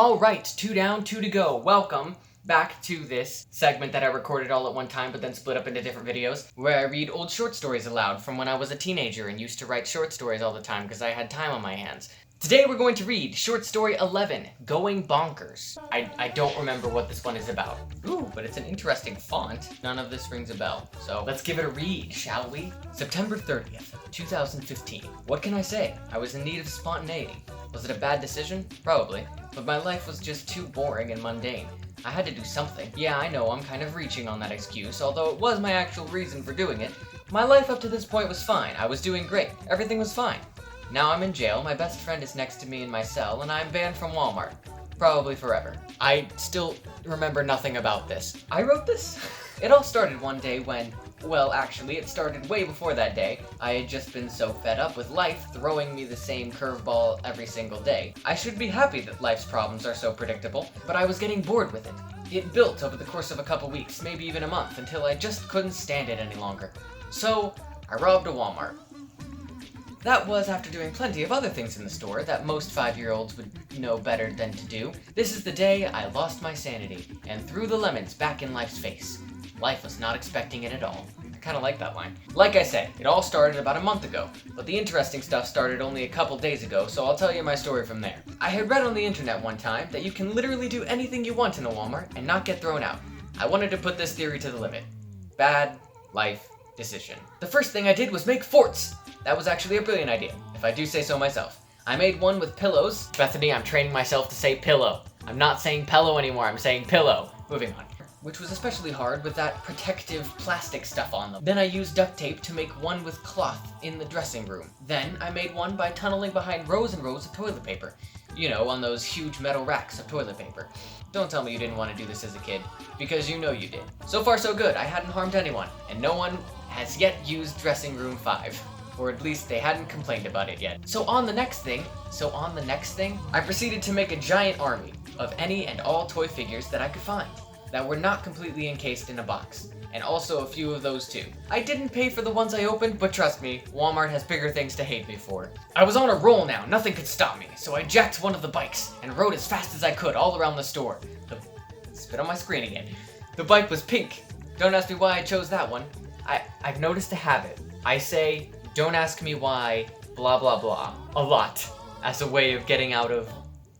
Alright, 2 down, 2 to go. Welcome back to this segment that I recorded all at one time but then split up into different videos, where I read old short stories aloud from when I was a teenager and used to write short stories all the time because I had time on my hands. Today we're going to read short story 11, Going Bonkers. I don't remember what this one is about. Ooh, but it's an interesting font. None of this rings a bell, so let's give it a read, shall we? September 30th, 2015. What can I say? I was in need of spontaneity. Was it a bad decision? Probably. But my life was just too boring and mundane. I had to do something. Yeah, I know I'm kind of reaching on that excuse, although it was my actual reason for doing it. My life up to this point was fine. I was doing great. Everything was fine. Now I'm in jail, my best friend is next to me in my cell, and I'm banned from Walmart. Probably forever. I still remember nothing about this. I wrote this? It all started one day when, well, actually, it started way before that day. I had just been so fed up with life throwing me the same curveball every single day. I should be happy that life's problems are so predictable, but I was getting bored with it. It built over the course of a couple weeks, maybe even a month, until I just couldn't stand it any longer. So, I robbed a Walmart. That was after doing plenty of other things in the store that most 5-year-olds would know better than to do. This is the day I lost my sanity and threw the lemons back in life's face. Life was not expecting it at all. I kinda like that line. Like I said, it all started about a month ago, but the interesting stuff started only a couple days ago, so I'll tell you my story from there. I had read on the internet one time that you can literally do anything you want in a Walmart and not get thrown out. I wanted to put this theory to the limit. Bad life decision. The first thing I did was make forts! That was actually a brilliant idea, if I do say so myself. I made one with pillows. Bethany, I'm training myself to say pillow. I'm not saying pillow anymore, I'm saying pillow. Moving on. Which was especially hard with that protective plastic stuff on them. Then I used duct tape to make one with cloth in the dressing room. Then I made one by tunneling behind rows and rows of toilet paper. You know, on those huge metal racks of toilet paper. Don't tell me you didn't want to do this as a kid, because you know you did. So far so good, I hadn't harmed anyone, and no one has yet used dressing room 5. Or at least they hadn't complained about it yet. So on the next thing, I proceeded to make a giant army of any and all toy figures that I could find, that were not completely encased in a box, and also a few of those too. I didn't pay for the ones I opened, but trust me, Walmart has bigger things to hate me for. I was on a roll now, nothing could stop me, so I jacked one of the bikes and rode as fast as I could all around the store. Spit on my screen again. The bike was pink. Don't ask me why I chose that one. I've noticed a habit. I say, don't ask me why, blah blah blah, a lot, as a way of getting out of,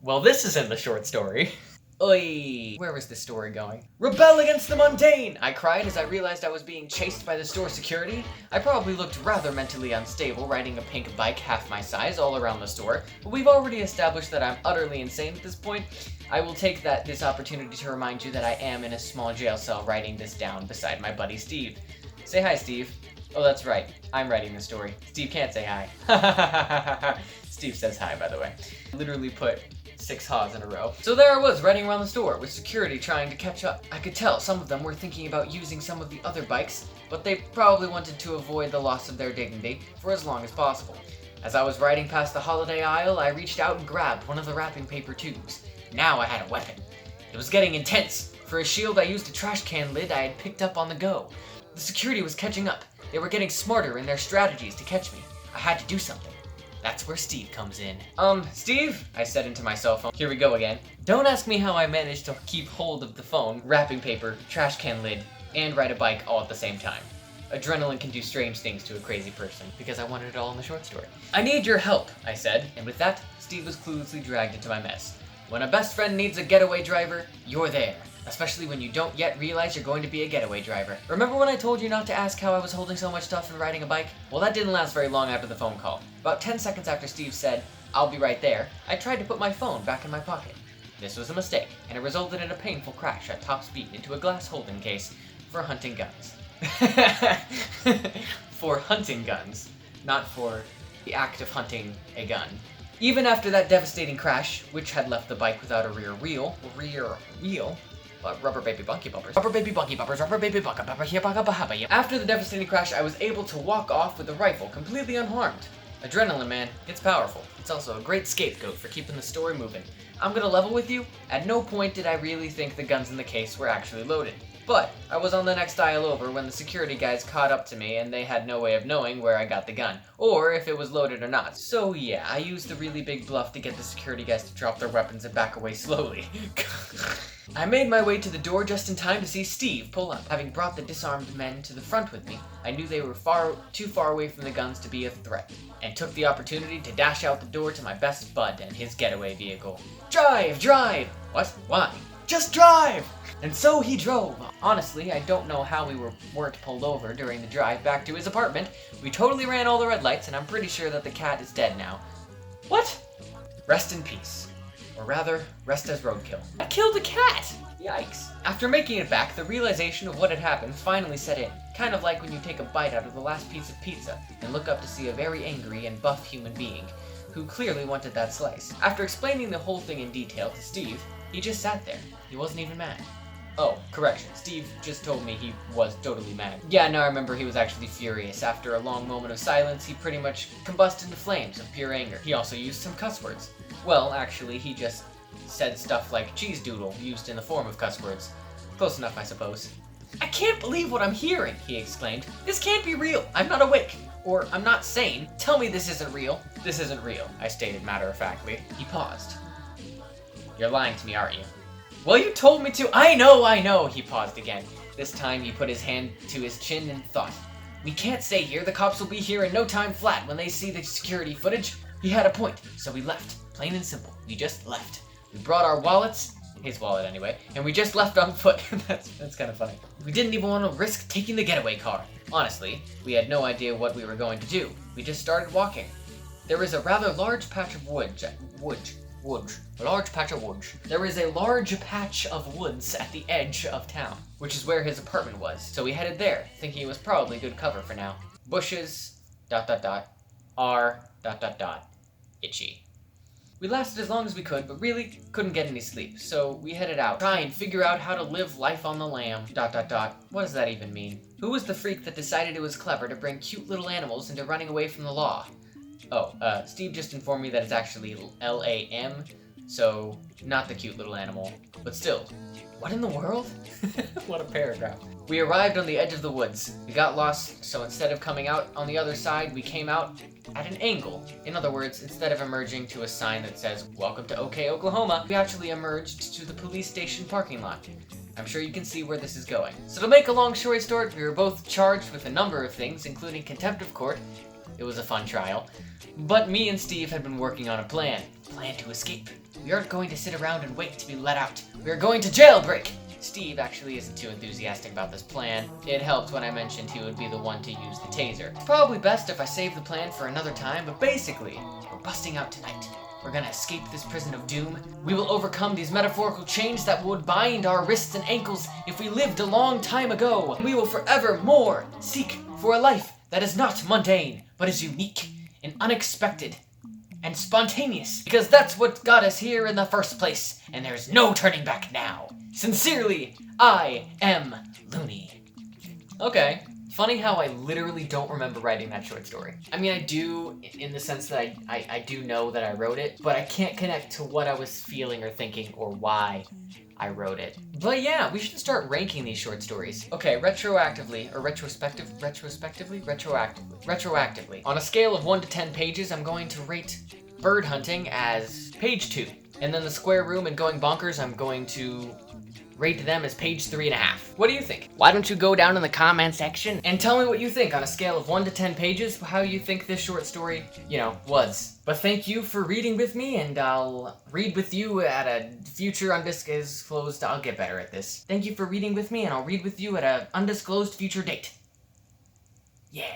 well, this is in the short story. Oi, where is this story going? Rebel against the mundane! I cried as I realized I was being chased by the store security. I probably looked rather mentally unstable riding a pink bike half my size all around the store, but we've already established that I'm utterly insane at this point. I will take this opportunity to remind you that I am in a small jail cell writing this down beside my buddy Steve. Say hi, Steve. Oh, that's right. I'm writing the story. Steve can't say hi. Steve says hi, by the way. I literally put 6 haws in a row. So there I was, riding around the store, with security trying to catch up. I could tell some of them were thinking about using some of the other bikes, but they probably wanted to avoid the loss of their dignity for as long as possible. As I was riding past the holiday aisle, I reached out and grabbed one of the wrapping paper tubes. Now I had a weapon. It was getting intense. For a shield, I used a trash can lid I had picked up on the go. The security was catching up. They were getting smarter in their strategies to catch me. I had to do something. That's where Steve comes in. Steve? I said into my cell phone. Here we go again. Don't ask me how I managed to keep hold of the phone, wrapping paper, trash can lid, and ride a bike all at the same time. Adrenaline can do strange things to a crazy person, because I wanted it all in the short story. I need your help, I said, and with that, Steve was cluelessly dragged into my mess. When a best friend needs a getaway driver, you're there. Especially when you don't yet realize you're going to be a getaway driver. Remember when I told you not to ask how I was holding so much stuff and riding a bike? Well, that didn't last very long after the phone call. About 10 seconds after Steve said, "I'll be right there," I tried to put my phone back in my pocket. This was a mistake, and it resulted in a painful crash at top speed into a glass holding case for hunting guns. For hunting guns, not for the act of hunting a gun. Even after that devastating crash, which had left the bike without a rear wheel, rubber baby bunky bumpers. Rubber baby bunky bumpers, rubber baby bunky bumpers, here baka bahaba. After the devastating crash, I was able to walk off with the rifle, completely unharmed. Adrenaline, man, it's powerful. It's also a great scapegoat for keeping the story moving. I'm gonna level with you, at no point did I really think the guns in the case were actually loaded. But I was on the next aisle over when the security guys caught up to me and they had no way of knowing where I got the gun, or if it was loaded or not. So yeah, I used the really big bluff to get the security guys to drop their weapons and back away slowly. I made my way to the door just in time to see Steve pull up. Having brought the disarmed men to the front with me, I knew they were too far away from the guns to be a threat, and took the opportunity to dash out the door to my best bud and his getaway vehicle. Drive! Drive! What? Why? Just drive! And so he drove. Honestly, I don't know how we weren't pulled over during the drive back to his apartment. We totally ran all the red lights, and I'm pretty sure that the cat is dead now. What? Rest in peace. Or rather, rest as roadkill. I killed a cat! Yikes. After making it back, the realization of what had happened finally set in. Kind of like when you take a bite out of the last piece of pizza and look up to see a very angry and buff human being who clearly wanted that slice. After explaining the whole thing in detail to Steve, he just sat there. He wasn't even mad. Oh, correction. Steve just told me he was totally mad. Yeah, no, I remember he was actually furious. After a long moment of silence, he pretty much combusted into flames of pure anger. He also used some cuss words. Well, actually, he just said stuff like cheese doodle, used in the form of cuss words. Close enough, I suppose. I can't believe what I'm hearing, he exclaimed. This can't be real. I'm not awake. Or I'm not sane. Tell me this isn't real. This isn't real, I stated matter-of-factly. He paused. You're lying to me, aren't you? Well, you told me to. I know, he paused again. This time he put his hand to his chin and thought. We can't stay here. The cops will be here in no time flat when they see the security footage. He had a point, so we left. Plain and simple. We just left. We brought our wallets, his wallet anyway, and we just left on foot. That's kind of funny. We didn't even want to risk taking the getaway car. Honestly, we had no idea what we were going to do. We just started walking. There was a rather large patch of woods. A large patch of woods. There is a large patch of woods at the edge of town, which is where his apartment was. So we headed there, thinking it was probably good cover for now. Bushes, ... are ... itchy. We lasted as long as we could, but really couldn't get any sleep, so we headed out. Try and figure out how to live life on the lam ... What does that even mean? Who was the freak that decided it was clever to bring cute little animals into running away from the law? Oh, Steve just informed me that it's actually L-A-M, so not the cute little animal. But still, what in the world? What a paragraph. We arrived on the edge of the woods. We got lost, so instead of coming out on the other side, we came out at an angle. In other words, instead of emerging to a sign that says, "Welcome to OK, Oklahoma," we actually emerged to the police station parking lot. I'm sure you can see where this is going. So to make a long story short, we were both charged with a number of things, including contempt of court. It was a fun trial. But me and Steve had been working on a plan. Plan to escape. We aren't going to sit around and wait to be let out. We are going to jailbreak! Steve actually isn't too enthusiastic about this plan. It helped when I mentioned he would be the one to use the taser. It's probably best if I save the plan for another time, but basically, we're busting out tonight. We're gonna escape this prison of doom. We will overcome these metaphorical chains that would bind our wrists and ankles if we lived a long time ago. We will forevermore seek for a life that is not mundane, but is unique and unexpected and spontaneous, because that's what got us here in the first place, and there's no turning back now. Sincerely, I am Looney. Okay. Funny how I literally don't remember writing that short story. I mean, I do, in the sense that I do know that I wrote it, but I can't connect to what I was feeling or thinking or why I wrote it. But yeah, we should start ranking these short stories. Okay, retroactively. On a scale of 1 to 10 pages, I'm going to rate Bird Hunting as page 2. And then The Square Room and Going Bonkers, I'm going to rate them as page 3.5. What do you think? Why don't you go down in the comment section and tell me what you think on a scale of 1 to 10 pages, how you think this short story, was. But thank you for reading with me, and I'll read with you at a future undisclosed... I'll get better at this. Thank you for reading with me, and I'll read with you at an undisclosed future date. Yeah.